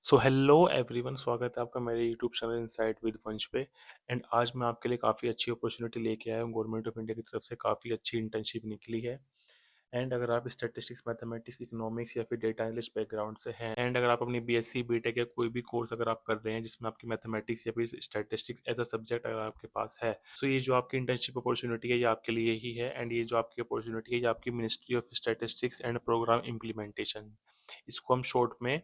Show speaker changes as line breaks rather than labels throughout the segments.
So hello everyone, स्वागत है आपका मेरे यूट्यूब चैनल इनसाइट विद वंश पे। एंड आज मैं आपके लिए काफ़ी अच्छी अपॉर्चुनिटी लेके आया हूँ। गवर्नमेंट ऑफ इंडिया की तरफ से काफ़ी अच्छी इंटर्नशिप निकली है। एंड अगर आप स्टैटिस्टिक्स, मैथमेटिक्स, इकोनॉमिक्स या फिर डेटा एनालिस्ट बैकग्राउंड से हैं, एंड अगर आप अपनी बीएससी बीटेक या कोई भी कोर्स अगर आप कर रहे हैं जिसमें आपकी मैथमेटिक्स या फिर स्टैटिस्टिक्स एज अ सब्जेक्ट अगर आपके पास है, तो ये जो आपकी इंटर्नशिप अपॉर्चुनिटी है ये आपके लिए ही है। एंड ये जो आपकी अपॉर्चुनिटी है ये आपकी ministry of statistics and programme implementation, इसको हम शॉर्ट में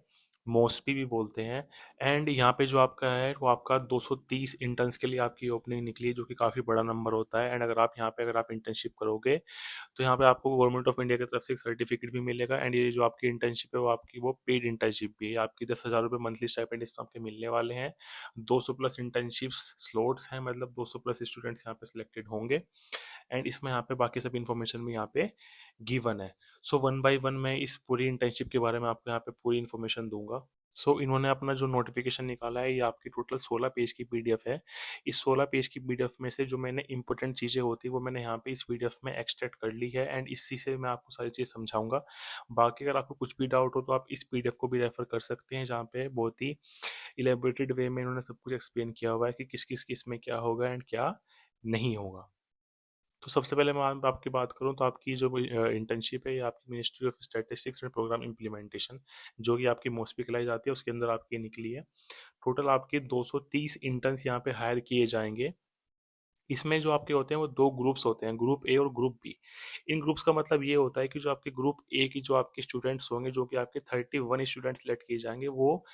मोस्पी भी बोलते हैं। एंड यहाँ पे जो आपका है वो आपका 230 इंटर्न्स के लिए आपकी ओपनिंग निकली है, जो कि काफ़ी बड़ा नंबर होता है। एंड अगर आप यहाँ पे अगर आप इंटर्नशिप करोगे तो यहाँ पे आपको गवर्नमेंट ऑफ इंडिया की तरफ से एक सर्टिफिकेट भी मिलेगा। एंड ये जो आपकी इंटर्नशिप है वो आपकी वो पेड इंटर्नशिप भी है। आपकी 10,000 रुपये मंथली स्टाइपेंड इसमें आपके मिलने वाले हैं। 200 प्लस इंटर्नशिप्स स्लॉट्स हैं, मतलब 200 प्लस स्टूडेंट्स यहाँ पे सिलेक्टेड होंगे। एंड इसमें यहाँ पे बाकी सब इन्फॉर्मेशन भी यहाँ पे गिवन है। सो वन बाय वन मैं इस पूरी इंटर्नशिप के बारे में आपको यहाँ पे पूरी इन्फॉर्मेशन दूंगा। इन्होंने अपना जो नोटिफिकेशन निकाला है ये आपकी टोटल 16 पेज की पीडीएफ है। इस 16 पेज की पीडीएफ में से जो मैंने इंपॉर्टेंट चीज़ें होती है वो मैंने यहाँ पे इस पीडीएफ में एक्सट्रैक्ट कर ली है। एंड इसी से मैं आपको सारी चीज़ समझाऊंगा। बाकी अगर आपको कुछ भी डाउट हो तो आप इस पीडीएफ को भी रेफर कर सकते हैं, जहाँ पे बहुत ही इलेबोरेटेड वे में इन्होंने सब कुछ एक्सप्लेन किया हुआ है कि किस किस किस में क्या होगा एंड क्या नहीं होगा। तो सबसे पहले मैं आपकी बात करूं तो आपकी जो इंटर्नशिप है ये आपकी ministry of statistics and programme implementation, जो कि आपकी मोस्टली कहलाई जाती है, उसके अंदर आपकी निकली है। टोटल आपके 230 इंटर्न्स यहाँ पे हायर किए जाएंगे। इसमें जो आपके होते हैं वो दो ग्रुप्स होते हैं, ग्रुप ए और ग्रुप बी। इन ग्रुप्स का मतलब ये होता है कि जो आपके ग्रुप ए की जो आपके स्टूडेंट्स होंगे, जो कि आपके 31 स्टूडेंट्स सेलेक्ट किए जाएंगे, वो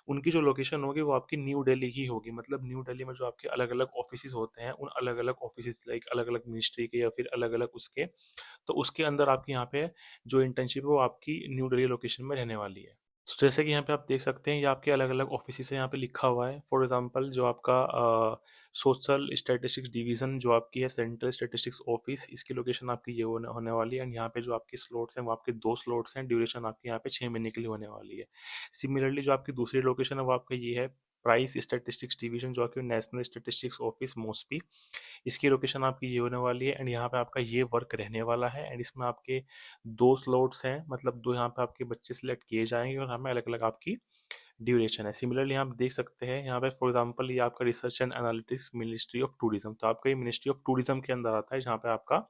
उनकी जो लोकेशन होगी वो आपकी न्यू दिल्ली ही होगी। मतलब न्यू दिल्ली में जो आपके अलग अलग ऑफिस होते हैं, उन अलग अलग ऑफिस लाइक अलग अलग मिनिस्ट्री के या फिर अलग अलग उसके, तो उसके अंदर आपकी यहाँ पे जो इंटर्नशिप है वो आपकी न्यू दिल्ली लोकेशन में रहने वाली है। जैसे कि यहाँ पे आप देख सकते हैं ये आपके अलग अलग ऑफिस है, यहाँ पे लिखा हुआ है। फॉर एग्जांपल जो आपका सोशल स्टैटिस्टिक्स डिवीजन जो आपकी है, सेंट्रल स्टैटिस्टिक्स ऑफिस, इसकी लोकेशन आपकी ये होने वाली है। एंड यहाँ पे जो आपके स्लॉट्स हैं वो आपके 2 स्लॉट्स हैं, ड्यूरेशन आपकी यहाँ पे 6 महीने के लिए होने वाली है। सिमिलरली जो आपकी दूसरी लोकेशन है वो आपका ये है, प्राइस स्टैटिस्टिक्स डिवीजन, जो आपकी नेशनल स्टैटिस्टिक्स ऑफिस मोस्टली, इसकी लोकेशन आपकी ये होने वाली है। एंड यहाँ पे आपका ये वर्क रहने वाला है। एंड इसमें आपके 2 स्लॉट्स हैं, मतलब दो यहाँ पे आपके बच्चे सिलेक्ट किए जाएंगे और हमें अलग अलग आपकी ड्यूरेशन है। सिमिलरली आप देख सकते हैं यहाँ पे, फॉर एग्जांपल ये आपका research and analytics ministry of tourism, तो आपका ये मिनिस्ट्री ऑफ टूरिज्म के अंदर आता है, जहाँ पे आपका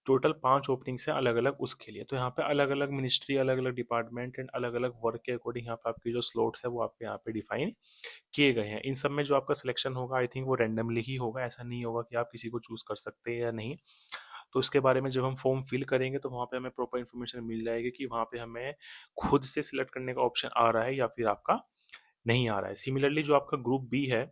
टोटल 5 ओपनिंग्स हैं अलग अलग उसके लिए। तो यहाँ पे अलग अलग मिनिस्ट्री, अलग अलग डिपार्टमेंट एंड अलग अलग वर्क के अकॉर्डिंग यहाँ पे आपकी जो स्लॉट्स है वो आपके यहाँ पे डिफाइन किए गए हैं। इन सब में जो आपका सिलेक्शन होगा आई थिंक वो रैंडमली ही होगा, ऐसा नहीं होगा कि आप किसी को चूज कर सकते हैं या नहीं। तो इसके बारे में जब हम फॉर्म फिल करेंगे तो वहाँ पे हमें प्रॉपर इन्फॉर्मेशन मिल जाएगी कि वहाँ पे हमें खुद से सिलेक्ट करने का ऑप्शन आ रहा है या फिर आपका नहीं आ रहा है। सिमिलरली जो आपका ग्रुप बी है,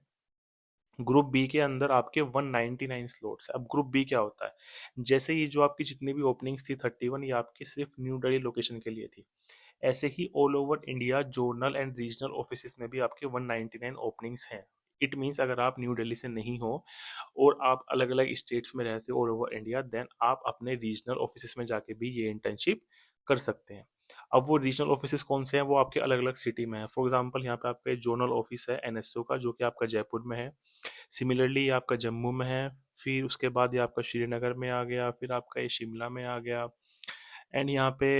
ग्रुप बी के अंदर आपके 199 स्लॉट्स है। अब ग्रुप बी क्या होता है, जैसे ये जो आपकी जितनी भी ओपनिंग्स थी 31, ये आपकी सिर्फ न्यू दिल्ली लोकेशन के लिए थी। ऐसे ही all over India zonal and regional office में भी आपके 199 ओपनिंग्स हैं। इट मीन्स अगर आप न्यू दिल्ली से नहीं हो और आप अलग अलग स्टेट्स में रहते हो ऑल ओवर इंडिया, देन आप अपने रीजनल ऑफिस में जाके भी ये इंटर्नशिप कर सकते हैं। अब वो रीजनल ऑफिस कौन से हैं, वो आपके अलग अलग सिटी में है। फॉर एग्जांपल यहाँ पे आपका जोनल ऑफिस है एनएसओ का, जो कि आपका जयपुर में है। सिमिलरली ये आपका जम्मू में है। फिर उसके बाद ये आपका श्रीनगर में आ गया, फिर आपका ये शिमला में आ गया। एंड यहाँ पे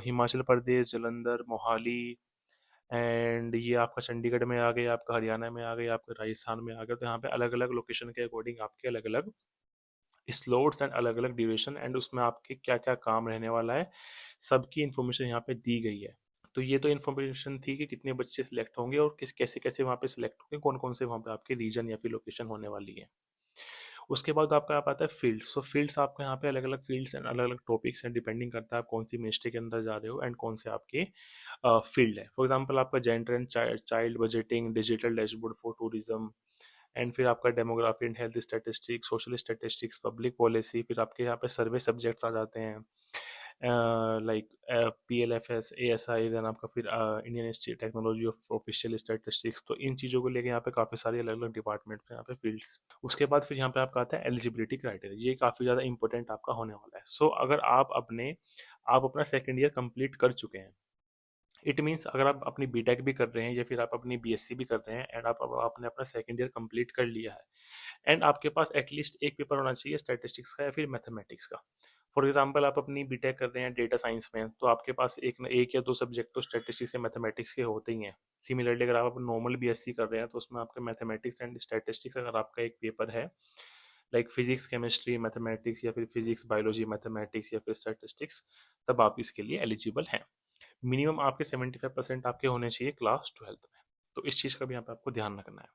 हिमाचल प्रदेश, जालंधर, मोहाली, एंड ये आपका चंडीगढ़ में आ गया, आपका हरियाणा में आ गया, आपका राजस्थान में आ गया। तो यहाँ पे अलग अलग लोकेशन के अकॉर्डिंग आपके अलग अलग स्लॉट्स एंड अलग अलग ड्यूरेशन एंड उसमें आपके क्या क्या काम रहने वाला है, सबकी इन्फॉर्मेशन यहाँ पे दी गई है। तो ये तो इन्फॉर्मेशन थी कि कितने बच्चे सिलेक्ट होंगे और किस कैसे कैसे वहाँ पे सिलेक्ट होंगे, कौन कौन से वहाँ पे आपके रीजन या फिर लोकेशन होने वाली है। उसके बाद आपका आप आता है फील्ड। फील्ड्स आपको यहाँ पे अलग अलग फील्ड्स एंड अलग अलग टॉपिक्स हैं, डिपेंडिंग करता है आप कौन सी मिनिस्ट्री के अंदर जा रहे हो एंड कौन से आपके फील्ड है। फॉर एग्जांपल आपका gender and child budgeting, digital dashboard for tourism, and फिर आपका demography and health statistics, social statistics, public policy. फिर आपके यहाँ पे सर्वे सब्जेक्ट्स आ जाते हैं, लाइक PLFS, ASI, देन आपका फिर Indian institute technology of official statistics. तो इन चीज़ों को लेके यहाँ पे काफ़ी सारी अलग अलग डिपार्टमेंट हैं, यहाँ पे फील्ड्स। उसके बाद फिर यहाँ पे आपका आता है एलिजिबिलिटी क्राइटेरिया, ये काफ़ी ज़्यादा इंपॉर्टेंट आपका होने वाला है। अगर आप अपना सेकेंड ईयर कंप्लीट कर चुके हैं, इट मीन्स अगर आप अपनी बीटेक भी कर रहे हैं या फिर आप अपनी बीएससी भी कर रहे हैं एंड आपने अपना सेकेंड ईयर कंप्लीट कर लिया है, एंड आपके पास एटलीस्ट एक पेपर होना चाहिए स्टैटिस्टिक्स का या फिर मैथमेटिक्स का। फॉर एग्जांपल आप अपनी बीटेक कर रहे हैं डेटा साइंस में, तो आपके पास एक या दो सब्जेक्ट तो स्टैटिस्टिक्स या मैथमेटिक्स के होते ही हैं। सिमिलरली अगर आप नॉर्मल बीएससी कर रहे हैं तो उसमें आपका मैथमेटिक्स एंड स्टैटिस्टिक्स अगर आपका एक पेपर है, लाइक फिजिक्स केमिस्ट्री मैथमेटिक्स या फिर फिजिक्स बायोलॉजी मैथमेटिक्स या फिर स्टैटिस्टिक्स, तब आप इसके लिए एलिजिबल हैं। मिनिमम आपके 75% आपके होने चाहिए क्लास 12th में। तो इस चीज़ का भी यहाँ पे आपको ध्यान रखना है।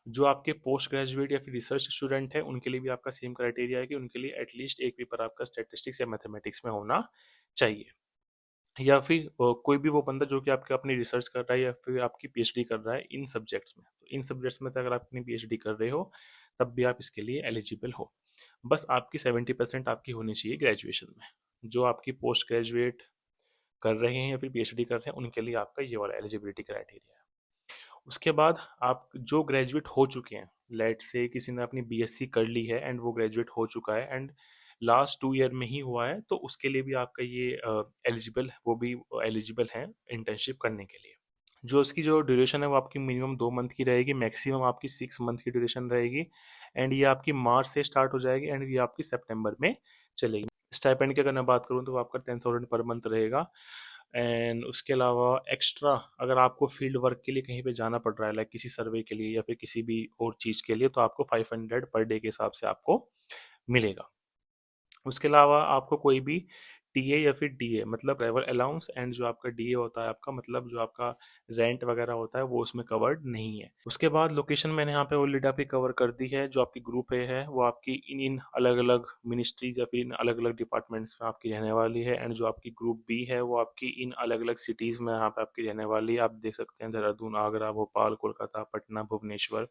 जो आपके पोस्ट ग्रेजुएट या फिर रिसर्च स्टूडेंट है उनके लिए भी आपका सेम क्राइटेरिया है कि उनके लिए एटलीस्ट एक पेपर आपका स्टैटिस्टिक्स या मैथमेटिक्स में होना चाहिए। या फिर कोई भी वो बंदा जो कि आपके अपनी रिसर्च कर रहा है या फिर आपकी पीएचडी कर रहा है इन सब्जेक्ट्स में, तो इन सब्जेक्ट्स में से अगर आप अपनी पीएचडी कर रहे हो तब भी आप इसके लिए एलिजिबल हो। बस आपकी 70% आपकी होनी चाहिए ग्रेजुएशन में। जो आपकी पोस्ट ग्रेजुएट कर रहे हैं या फिर पीएचडी कर रहे हैं उनके लिए आपका ये वाला एलिजिबिलिटी क्राइटेरिया है। उसके बाद आप जो ग्रेजुएट हो चुके हैं, लेट से किसी ने अपनी बीएससी कर ली है एंड वो ग्रेजुएट हो चुका है एंड लास्ट 2 ईयर में ही हुआ है, तो उसके लिए भी आपका ये एलिजिबल, वो भी एलिजिबल है इंटर्नशिप करने के लिए। जो उसकी जो ड्यूरेशन है वो आपकी मिनिमम 2 मंथ की रहेगी, मैक्सिमम आपकी 6 मंथ की ड्यूरेशन रहेगी एंड ये आपकी मार्च से स्टार्ट हो जाएगी एंड ये आपकी सितंबर में चलेगी। स्टाइपेंड की अगर मैं बात करूँ तो आपका 10,000 पर मंथ रहेगा। एंड उसके अलावा एक्स्ट्रा अगर आपको फील्ड वर्क के लिए कहीं पे जाना पड़ रहा है, लाइक किसी सर्वे के लिए या फिर किसी भी और चीज़ के लिए, तो आपको 500 पर डे के हिसाब से आपको मिलेगा। उसके अलावा आपको कोई भी टीए या फिर डीए मतलब ट्रैवल अलाउंस एंड जो आपका डीए होता है आपका मतलब जो आपका रेंट वगैरह होता है वो उसमें कवर्ड नहीं है। उसके बाद लोकेशन मैंने यहाँ पे ऑलरेडी आपकी कवर कर दी है। जो आपकी ग्रुप ए है वो आपकी इन इन अलग अलग मिनिस्ट्रीज या फिर इन अलग अलग डिपार्टमेंट्स में आपकी रहने वाली है एंड जो आपकी ग्रुप बी है वो आपकी इन अलग अलग सिटीज़ में यहाँ पे आपकी रहने वाली है। आप देख सकते हैं देहरादून, आगरा, भोपाल, कोलकाता, पटना, भुवनेश्वर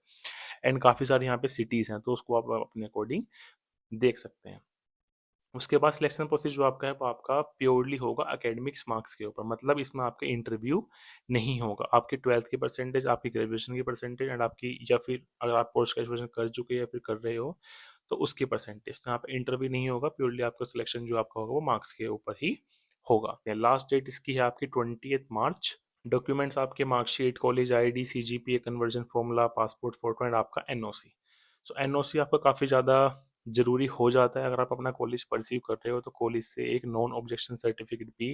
एंड काफ़ी सारी यहाँ पे सिटीज़ हैं, तो उसको आप अपने अकॉर्डिंग देख सकते हैं। उसके बाद सिलेक्शन प्रोसेस जो आपका है वो आपका प्योरली होगा एकेडमिक्स मार्क्स के ऊपर, मतलब इसमें आपका इंटरव्यू नहीं होगा। आपकी 12th की परसेंटेज, आपकी ग्रेजुएशन की परसेंटेज एंड आपकी या फिर अगर आप पोस्ट ग्रेजुएशन कर चुके हैं या फिर कर रहे हो तो उसकी परसेंटेज, तो यहाँ पे इंटरव्यू नहीं होगा, प्योरली आपका सिलेक्शन जो आपका होगा वो मार्क्स के ऊपर ही होगा। लास्ट डेट इसकी है आपकी 20 मार्च। डॉक्यूमेंट्स आपके marksheet, college ID, CGPA conversion formula, passport photo and आपका एनओसी। सो एनओसी आपका काफ़ी ज़्यादा ज़रूरी हो जाता है। अगर आप अपना कॉलेज परस्यू कर रहे हो तो कॉलेज से एक नॉन ऑब्जेक्शन सर्टिफिकेट भी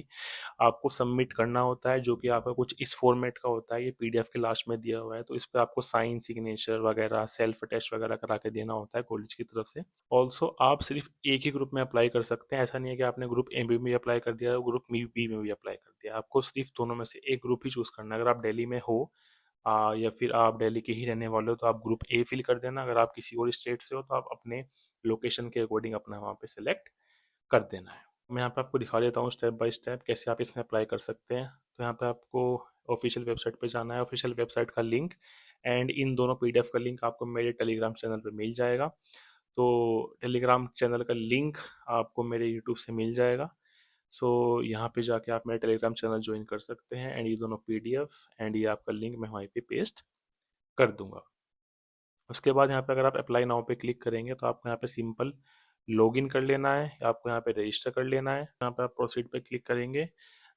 आपको सबमिट करना होता है, जो कि आपका कुछ इस फॉर्मेट का होता है। ये पीडीएफ के लास्ट में दिया हुआ है, तो इस पर आपको साइन, सिग्नेचर वगैरह, सेल्फ टेस्ट वगैरह करा के देना होता है कॉलेज की तरफ से। ऑल्सो आप सिर्फ एक ही ग्रुप में अप्लाई कर सकते हैं। ऐसा नहीं है कि आपने ग्रुप ए में भी अप्लाई कर दिया, ग्रुप बी में भी अप्लाई कर दिया। आपको सिर्फ दोनों में से एक ग्रुप ही चूज़ करना है। अगर आप दिल्ली में हो या फिर आप दिल्ली के ही रहने वाले हो तो आप ग्रुप ए फिल कर देना। अगर आप किसी और स्टेट से हो तो आप अपने लोकेशन के अकॉर्डिंग अपना वहाँ पे सिलेक्ट कर देना है। मैं यहाँ पे आपको दिखा देता हूँ स्टेप बाय स्टेप कैसे आप इसमें अप्लाई कर सकते हैं। तो यहाँ पे आपको ऑफिशियल वेबसाइट पे जाना है। ऑफिशियल वेबसाइट का लिंक एंड इन दोनों पीडीएफ का लिंक आपको मेरे टेलीग्राम चैनल पे मिल जाएगा। तो टेलीग्राम चैनल का लिंक आपको मेरे यूट्यूब से मिल जाएगा। सो यहाँ पे जाके आप मेरा टेलीग्राम चैनल ज्वाइन कर सकते हैं एंड ये दोनों पीडीएफ एंड ये आपका लिंक मैं वहीं पे पेस्ट कर दूंगा। उसके बाद यहाँ पे अगर आप अप्लाई नाउ पे क्लिक करेंगे तो आपको यहाँ पे सिंपल लॉगिन कर लेना है, आपको यहाँ पे रजिस्टर कर लेना है। यहाँ पे आप प्रोसीड पे क्लिक करेंगे,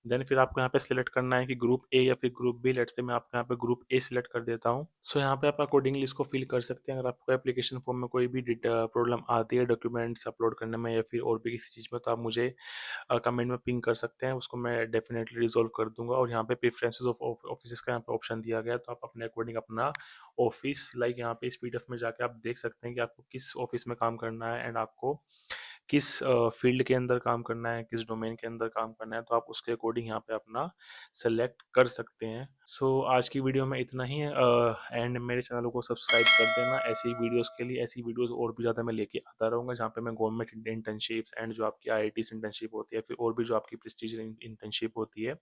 देन फिर आपको यहाँ पे सिलेक्ट करना है कि ग्रुप ए या फिर ग्रुप बी। लेट से मैं आपको यहाँ पे ग्रुप ए सिलेक्ट कर देता हूँ। सो यहाँ पे आप अकॉर्डिंगली इसको फिल कर सकते हैं। अगर आपको एप्लीकेशन फॉर्म में कोई भी प्रॉब्लम आती है डॉक्यूमेंट्स अपलोड करने में या फिर और भी किसी चीज़ में, तो आप मुझे कमेंट में पिंग कर सकते हैं, उसको मैं डेफिनेटली रिजॉल्व कर दूंगा। और यहाँ पे प्रेफरेंसेस ऑफ ऑफिस का यहाँ पे ऑप्शन दिया गया है, तो आप अपने अकॉर्डिंग अपना ऑफिस, लाइक यहाँ पे इस पीडीएफ में जाके आप देख सकते हैं कि आपको किस ऑफिस में काम करना है एंड आपको किस फील्ड के अंदर काम करना है, किस डोमेन के अंदर काम करना है, तो आप उसके अकॉर्डिंग यहाँ पे अपना सेलेक्ट कर सकते हैं। सो आज की वीडियो में इतना ही है एंड मेरे चैनल को सब्सक्राइब कर देना ऐसी वीडियोस के लिए। ऐसी वीडियोस और भी ज़्यादा मैं लेके आता रहूँगा जहाँ पे मैं गवर्नमेंट इंटर्नशिप्स एंड जो आपकी आईआईटी इंटर्नशिप होती है फिर और भी जो आपकी प्रेस्टीज इंटर्नशिप होती है,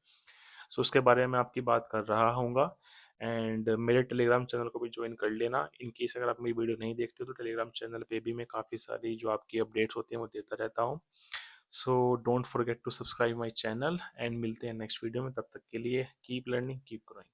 सो उसके बारे में आपकी बात कर रहा हूँगा। एंड मेरे टेलीग्राम चैनल को भी ज्वाइन कर लेना। इन केस अगर आप मेरी वीडियो नहीं देखते हो तो टेलीग्राम चैनल पे भी मैं काफ़ी सारी जो आपकी अपडेट्स होती हैं वो देता रहता हूँ। So don't forget to subscribe my channel and मिलते हैं नेक्स्ट वीडियो में। तब तक के लिए कीप लर्निंग, कीप ग्रोइंग।